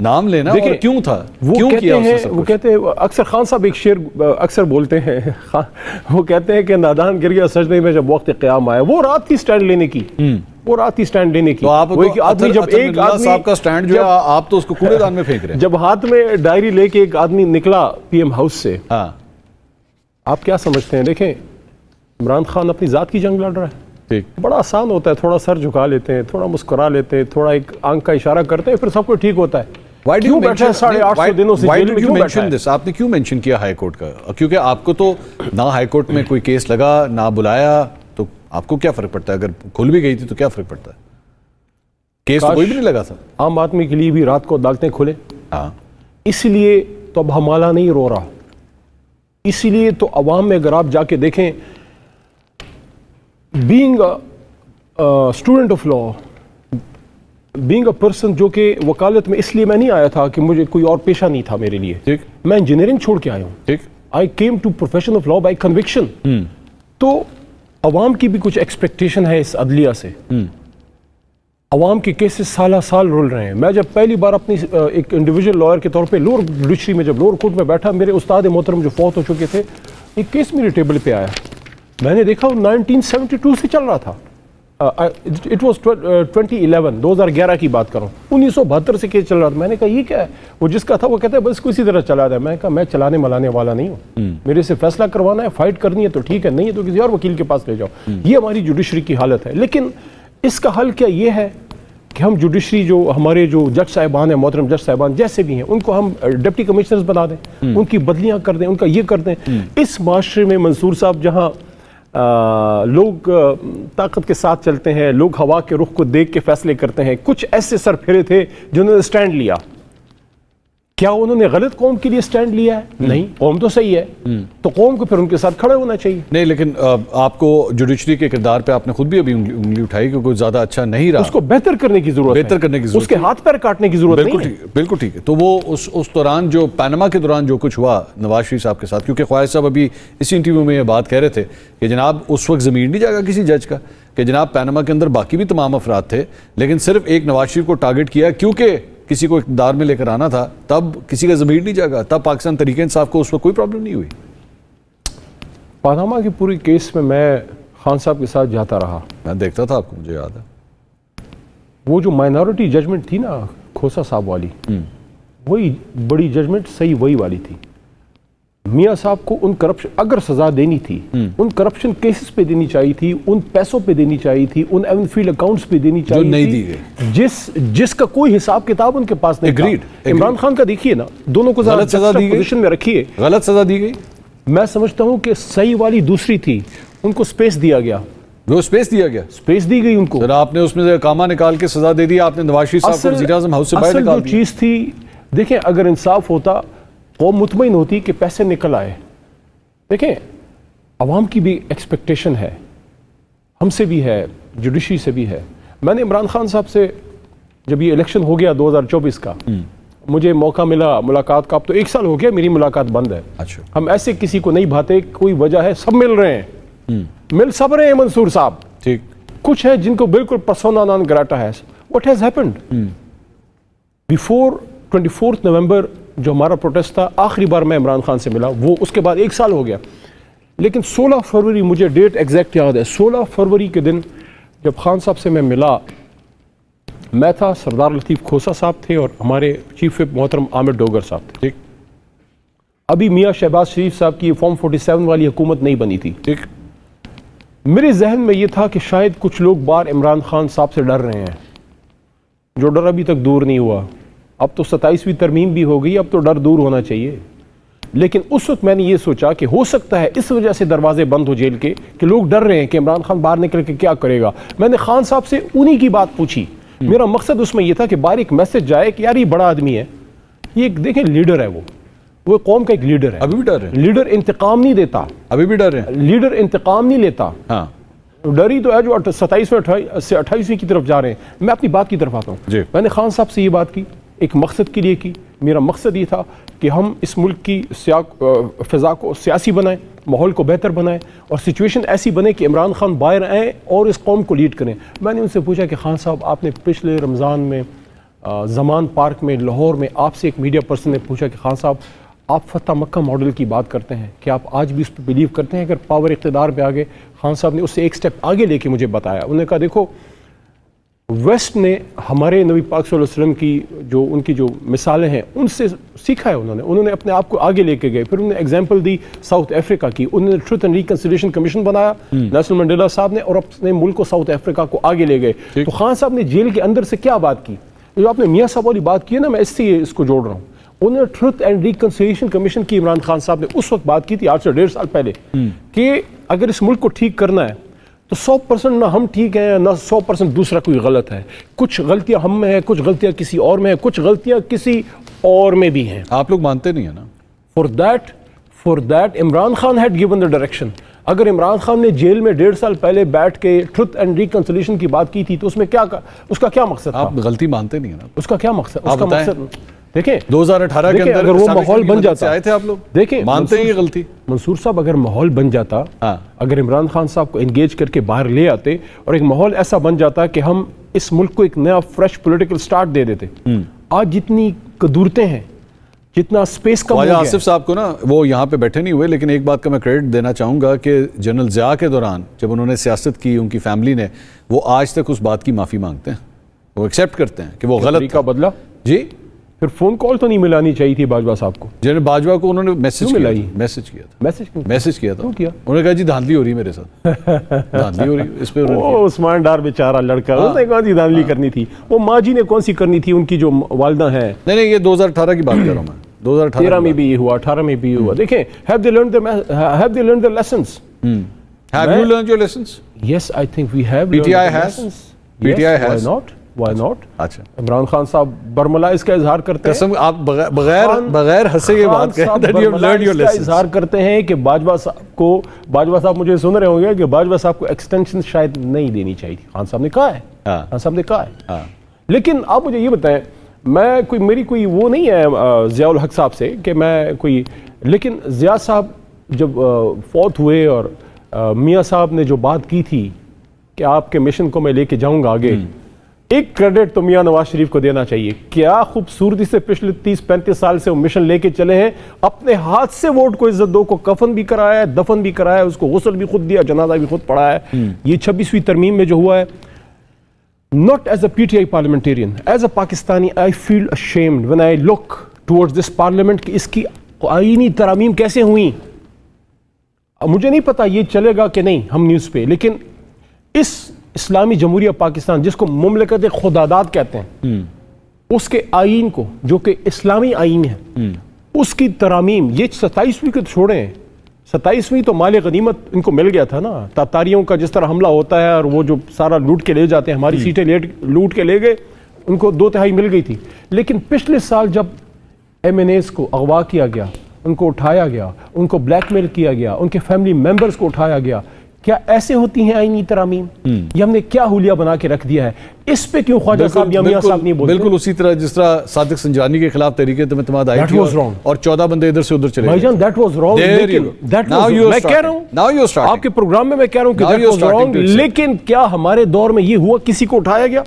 نام لینا اور کیوں تھا, وہ کہتے ہیں اکثر خان صاحب ایک شعر اکثر بولتے ہیں, وہ کہتے ہیں کہ نادان گر گیا سجدے میں جب وقت قیام آیا. وہ رات تھی سٹینڈ لینے کی, وہ رات تھی سٹینڈ لینے کی. تو آپ آدمی جب ایک آدمی صاحب کا سٹینڈ جو ہے آپ تو اس کو کوڑے دان میں پھینک رہے ہیں. جب ہاتھ میں ڈائری لے کے ایک آدمی نکلا پی ایم ہاؤس سے, آپ کیا سمجھتے ہیں؟ دیکھیں عمران خان اپنی ذات کی جنگ لڑ رہا ہے. بڑا آسان ہوتا ہے, تھوڑا سر جھکا لیتے ہیں, تھوڑا مسکرا لیتے ہیں, تھوڑا ایک آنکھ کا اشارہ کرتے ہیں, پھر سب کچھ ٹھیک ہوتا ہے. کیوں بیٹھا ہے 850 دنوں سے جیل میں کیوں بیٹھا ہے؟ آپ نے کیوں مینشن کیا ہائی کورٹ کا؟ کیونکہ آپ کو تو نہ ہائی کورٹ میں کوئی کیس لگا نہ بلایا, تو آپ کو کیا فرق پڑتا ہے؟ اگر کھل بھی گئی تھی تو کیا فرق پڑتا ہے؟ کیس تو کوئی بھی نہیں لگا تھا. عام آدمی کے لیے بھی رات کو عدالتیں کھلے, اس لیے تو اب ہمالا نہیں رو رہا. اسی لیے تو عوام میں اگر آپ جا کے دیکھیں, being student of law, being a person جو کہ وکالت میں اس لیے میں نہیں آیا تھا کہ مجھے کوئی اور پیشہ نہیں تھا میرے لیے, میں انجینئرنگ چھوڑ کے آیا ہوں. I came to profession of law by conviction. تو عوام کی بھی کچھ ایکسپیکٹیشن ہے اس عدلیہ سے. عوام کے کیسز سالہ سال رول رہے ہیں. میں جب پہلی بار اپنی ایک انڈیویجول لائر کے طور پہ لوور جوڈیشری میں جب لوور کورٹ میں بیٹھا, میرے استاد محترم جو فوت ہو چکے تھے, ایک کیس میرے ٹیبل پہ آیا. میں نے دیکھا وہ 1972 سے چل رہا تھا. اٹ واز 2011 کی بات کروں, 1972 سے کیس چل رہا تھا. میں نے کہا یہ کیا ہے؟ وہ جس کا تھا وہ کہتا ہے بس اسی طرح چلا رہا ہے. میں نے کہا میں چلانے ملانے والا نہیں ہوں, میرے سے فیصلہ کروانا ہے, فائٹ کرنی ہے تو ٹھیک ہے, نہیں ہے تو کسی اور وکیل کے پاس لے جاؤ. یہ ہماری جوڈیشری کی حالت ہے. لیکن اس کا حل کیا یہ ہے کہ ہم جوڈیشری جو ہمارے جو جج صاحبان ہیں, محترم جج صاحبان جیسے بھی ہیں, ان کو ہم ڈپٹی کمشنرز بنا دیں, ان کی بدلیاں کر دیں, ان کا یہ کر دیں. اس معاشرے میں منصور صاحب جہاں لوگ طاقت کے ساتھ چلتے ہیں, لوگ ہوا کے رخ کو دیکھ کے فیصلے کرتے ہیں, کچھ ایسے سر پھرے تھے جنہوں نے سٹینڈ لیا. کیا انہوں نے غلط قوم کے لیے سٹینڈ لیا ہے؟ نہیں, قوم تو صحیح ہے, تو قوم کو پھر ان کے ساتھ کھڑے ہونا چاہیے. نہیں, لیکن آپ کو جوڈیشری کے کردار پہ آپ نے خود بھی ابھی انگلی اٹھائی کہ کوئی زیادہ اچھا نہیں رہا. اس کو بہتر کرنے کی ضرورت ہے, بہتر کرنے کی ضرورت, اس کے ہاتھ پیر کاٹنے کی ضرورت نہیں ہے. بالکل ٹھیک ہے. تو وہ اس دوران جو پینما کے دوران جو کچھ ہوا نواز شریف صاحب کے ساتھ, کیونکہ خواجہ صاحب ابھی اسی انٹرویو میں یہ بات کہہ رہے تھے کہ جناب اس وقت ضمیر نہیں جاگا کسی جج کا کہ جناب پینما کے اندر باقی بھی تمام افراد تھے, لیکن صرف ایک نواز شریف کو ٹارگٹ کیا کیونکہ کسی کو اقتدار میں لے کر آنا تھا, تب کسی کا ضمیر نہیں جاگا, تب پاکستان تحریک انصاف کو اس وقت کوئی پرابلم نہیں ہوئی. پاناما کی پوری کیس میں خان صاحب کے ساتھ جاتا رہا, میں دیکھتا تھا آپ کو, مجھے یاد ہے. وہ جو مائنورٹی ججمنٹ تھی نا کھوسا صاحب والی, وہی بڑی ججمنٹ صحیح وہی والی تھی. میاں صاحب کو ان کرپشن اگر سزا دینی تھی, ان کرپشن کیسز پہ دینی چاہیے تھی, ان پیسوں پہ دینی چاہیے تھی, ان ایونفیلڈ اکاؤنٹس پہ دینی چاہیے نہیں تھی, دی گئی, جس کا کوئی حساب کتاب ان کے پاس نہیں تھا. عمران خان کا دیکھیے نا, دونوں کو غلط سزا دی گئی, پوزیشن میں رکھیے, غلط سزا دی گئی. میں سمجھتا ہوں کہ صحیح والی دوسری تھی, ان کو سپیس دیا گیا, وہ سپیس دیا گیا, سپیس دی گئی ان کو. سر آپ نے اس میں سے کاما نکال کے سزا دے دی, آپ نے نواز شریف صاحب کو وزیر اعظم ہاؤس سے باہر نکال دیا. جو چیز تھی دیکھیں, اگر انصاف ہوتا, قوم مطمئن ہوتی کہ پیسے نکل آئے. دیکھیں عوام کی بھی ایکسپیکٹیشن ہے, ہم سے بھی ہے, جوڈیشری سے بھی ہے. میں نے عمران خان صاحب سے جب یہ الیکشن ہو گیا 2024 کا, مجھے موقع ملا ملاقات کا. اب تو 1 سال ہو گیا میری ملاقات بند ہے. ہم ایسے کسی کو نہیں بھاتے, کوئی وجہ ہے, سب مل رہے ہیں, مل سب رہے ہیں منصور صاحب. ٹھیک, کچھ ہیں جن کو بالکل پرسونا نان گراٹا ہے. واٹ ہیز ہیپنڈ بیفور 24 نومبر جو ہمارا پروٹیسٹ تھا, آخری بار میں عمران خان سے ملا, وہ اس کے بعد 1 سال ہو گیا. لیکن 16 فروری مجھے ڈیٹ ایگزیکٹ یاد ہے, 16 فروری کے دن جب خان صاحب سے میں ملا, میں تھا, سردار لطیف کھوسا صاحب تھے, اور ہمارے چیف وپ محترم عامر ڈوگر صاحب تھے. ٹھیک, ابھی میاں شہباز شریف صاحب کی فارم 47 والی حکومت نہیں بنی تھی. ٹھیک, میرے ذہن میں یہ تھا کہ شاید کچھ لوگ بار عمران خان صاحب سے ڈر رہے ہیں, جو ڈر ابھی تک دور نہیں ہوا. اب تو 27ویں ترمیم بھی ہو گئی, اب تو ڈر دور ہونا چاہیے. لیکن اس وقت میں نے یہ سوچا کہ ہو سکتا ہے اس وجہ سے دروازے بند ہو جیل کے کہ لوگ ڈر رہے ہیں کہ عمران خان باہر نکل کے کیا کرے گا. میں نے خان صاحب سے انہی کی بات پوچھی. میرا مقصد اس میں یہ تھا کہ باہر ایک میسج جائے کہ یار یہ بڑا آدمی ہے, یہ دیکھیں لیڈر ہے, وہ قوم کا ایک لیڈر ہے. ابھی بھی ڈر رہے ہیں, لیڈر انتقام نہیں دیتا, ابھی بھی ڈر رہے ہیں, لیڈر انتقام نہیں لیتا. ہاں, ڈری تو ہے جو 27 سے 28ویں کی طرف جا رہے ہیں. میں اپنی بات کی طرف آتا ہوں. میں نے خان صاحب سے یہ بات کی, ایک مقصد کے لیے کی. میرا مقصد یہ تھا کہ ہم اس ملک کی فضا کو سیاسی بنائیں, ماحول کو بہتر بنائیں, اور سچویشن ایسی بنے کہ عمران خان باہر آئیں اور اس قوم کو لیڈ کریں. میں نے ان سے پوچھا کہ خان صاحب, آپ نے پچھلے رمضان میں زمان پارک میں لاہور میں آپ سے ایک میڈیا پرسن نے پوچھا کہ خان صاحب آپ فتح مکہ ماڈل کی بات کرتے ہیں کہ آپ آج بھی اس پہ بلیو کرتے ہیں اگر پاور اقتدار پہ آگے؟ خان صاحب نے اس سے ایک سٹیپ آگے لے کے مجھے بتایا. انہوں نے کہا دیکھو ویسٹ نے ہمارے نبی پاک صلی اللہ علیہ وسلم کی جو ان کی جو مثالیں ہیں ان سے سیکھا ہے. انہوں نے اپنے آپ کو آگے لے کے گئے. پھر انہوں نے ایگزامپل دی ساؤتھ افریقہ کی. انہوں نے ٹروتھ اینڈ ریکنسیلیشن کمیشن بنایا نیلسن منڈیلا صاحب نے اور اپنے ملک کو ساؤتھ افریقہ کو آگے لے گئے. تو خان صاحب نے جیل کے اندر سے کیا بات کی؟ جو آپ نے میاں صاحب والی بات کی ہے نا، میں اس سے اس کو جوڑ رہا ہوں. انہوں نے ٹروتھ اینڈ ریکنسیلیشن کمیشن کی عمران خان صاحب نے اس وقت بات کی تھی 8 سے 1.5 سال پہلے کہ اگر اس ملک کو ٹھیک کرنا ہے تو 100% نہ ہم ٹھیک ہیں نہ 100% دوسرا کوئی غلط ہے. کچھ غلطیاں ہم میں ہیں، کچھ غلطیاں کسی اور میں ہیں، کچھ غلطیاں کسی اور میں بھی ہیں. آپ لوگ مانتے نہیں ہیں نا. For that Imran Khan had given the direction. اگر عمران خان نے جیل میں 1.5 سال پہلے بیٹھ کے ٹروتھ اینڈ ریکنسیلیشن کی بات کی تھی تو اس میں کیا اس کا کیا مقصد تھا؟ آپ غلطی مانتے نہیں ہیں نا. اس کا کیا مقصد؟ اس کا مقصد دیکھیں 2018 کے اندر اگر وہ ماحول بن جاتا آئے تھے آپ لوگ، دیکھیں مانتے ہیں یہ غلطی؟ منصور صاحب اگر ماحول بن جاتا، اگر عمران خان صاحب کو انگیج کر کے باہر لے آتے اور ایک ماحول ایسا بن جاتا کہ ہم اس ملک کو ایک نیا فریش پولیٹیکل سٹارٹ دے دیتے. آج جتنی قدورتیں ہیں، جتنا سپیس کم ہو گیا. آصف صاحب کو نا وہ یہاں پہ بیٹھے نہیں ہوئے، لیکن ایک بات کا میں کریڈٹ دینا چاہوں گا کہ جنرل ضیاء کے دوران جب انہوں نے سیاست کی، ان کی فیملی نے، وہ آج تک اس بات کی معافی مانگتے ہیں، وہ ایکسیپٹ کرتے ہیں کہ وہ غلط کا بدلا. جی پھر فون کال تو نہیں ملانی چاہیے تھی باجوہ صاحب کو. جنرل باجوہ کو انہوں نے میسج کیا تھا. انہوں نے کہا جی دھاندلی ہو رہی ہے میرے ساتھ، دھاندلی ہو رہی ہے. اس پہ عثمان ڈار بیچارہ لڑکا، اس نے کون سی دھاندلی کرنی تھی؟ وہ ماں جی نے کون سی کرنی تھی؟ ان کی جو والدہ ہیں. نہیں یہ 2018 کی بات کر رہا ہوں میں. 2013 میں بھی یہ ہوا، 18 میں بھی یہ ہوا. دیکھیں have they learned the lessons? Have you learned your lessons? Yes, I think we have learned the lessons. PTI has. Why not? اچھا عمران خان صاحب برملا اس کا اظہار کرتے ہیں. قسم آپ بغیر ہنسے یہ بات کہیں that you have learned your lessons. اظہار کرتے ہیں کہ باجوہ صاحب مجھے سن رہے ہوں گے کہ باجوہ صاحب کو ایکسٹینشن شاید نہیں دینی چاہیے تھی. خان صاحب نے کہا ہے، خان صاحب نے کہا ہے. لیکن آپ مجھے یہ بتائیں، میں میری کوئی وہ نہیں ہے ضیاء الحق صاحب سے کہ میں کوئی، لیکن ضیاء صاحب جب فوت ہوئے اور میاں صاحب نے جو بات کی تھی کہ آپ کے مشن کو میں لے کے جاؤں گا آگے، ایک کریڈٹ تو میاں نواز شریف کو دینا چاہیے. کیا خوبصورتی سے پچھلے 30-35 سال سے وہ مشن لے کے چلے ہیں. اپنے ہاتھ سے ووٹ کو عزت دو کو کفن بھی کرایا ہے، دفن بھی کرایا ہے، اس کو غسل بھی خود دیا، جنازہ بھی خود پڑھایا ہے. یہ 26ویں ترمیم میں جو ہوا ہے، not as a PTI parliamentarian, as a Pakistani, I feel ashamed when I look towards this parliament کہ اس کی آئینی ترامیم کیسے ہوئیں. مجھے نہیں پتا یہ چلے گا کہ نہیں ہم نیوز پہ، لیکن اس اسلامی جمہوریہ پاکستان جس کو مملکت خداداد کہتے ہیں، اس کے آئین کو جو کہ اسلامی آئین ہے، اس کی ترامیم، یہ 27ویں کو چھوڑیں، 27ویں تو مال غنیمت ان کو مل گیا تھا نا. تاتاریوں کا جس طرح حملہ ہوتا ہے اور وہ جو سارا لوٹ کے لے جاتے ہیں، ہماری سیٹیں لوٹ کے لے گئے، ان کو 2/3 مل گئی تھی. لیکن پچھلے سال جب MNAs کو اغوا کیا گیا، ان کو اٹھایا گیا، ان کو بلیک میل کیا گیا، ان کے فیملی ممبرز کو اٹھایا گیا، کیا ایسے ہوتی ہیں آئینی ترامیم؟ یہ ہم نے کیا حلیہ بنا کے رکھ دیا ہے؟ اس پہ کیوں خواجہ صاحب یا میاں صاحب نہیں بولتے؟ بالکل اسی طرح جس طرح صادق سنجانی کے خلاف تحریک اعتماد آئی تھی اور 14 بندے ادھر سے ادھر چلے گئے. بھائی جان دیٹ واز رانگ. میں کہہ رہا ہوں آپ کے پروگرام میں کہہ رہا ہوں کہ دیٹ واز رانگ. لیکن کیا ہمارے دور میں یہ ہوا کسی کو اٹھایا گیا،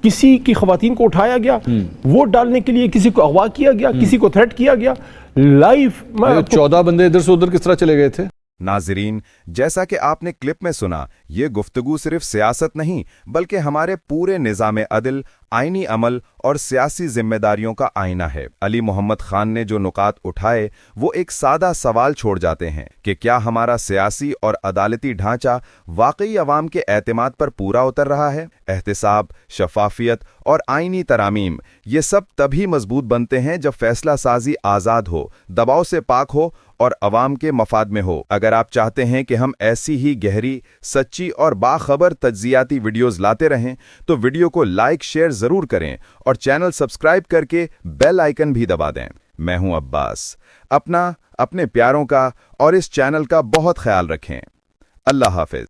کسی کی خواتین کو اٹھایا گیا، ووٹ ڈالنے کے لیے کسی کو اغوا کیا گیا، کسی کو تھریٹ کیا گیا؟ لائف 14 بندے ادھر سے ادھر کس طرح چلے گئے تھے؟ ناظرین، جیسا کہ آپ نے کلپ میں سنا، یہ گفتگو صرف سیاست نہیں بلکہ ہمارے پورے نظام عدل، آئینی عمل اور سیاسی ذمہ داریوں کا آئینہ ہے. علی محمد خان نے جو نکات اٹھائے وہ ایک سادہ سوال چھوڑ جاتے ہیں کہ کیا ہمارا سیاسی اور عدالتی ڈھانچہ واقعی عوام کے اعتماد پر پورا اتر رہا ہے؟ احتساب، شفافیت اور آئینی ترامیم، یہ سب تبھی مضبوط بنتے ہیں جب فیصلہ سازی آزاد ہو، دباؤ سے پاک ہو اور عوام کے مفاد میں ہو. اگر آپ چاہتے ہیں کہ ہم ایسی ہی گہری، سچی اور باخبر تجزیاتی ویڈیوز لاتے رہیں تو ویڈیو کو لائک شیئر ضرور کریں اور چینل سبسکرائب کر کے بیل آئیکن بھی دبا دیں. میں ہوں عباس. اپنا، اپنے پیاروں کا اور اس چینل کا بہت خیال رکھیں. اللہ حافظ.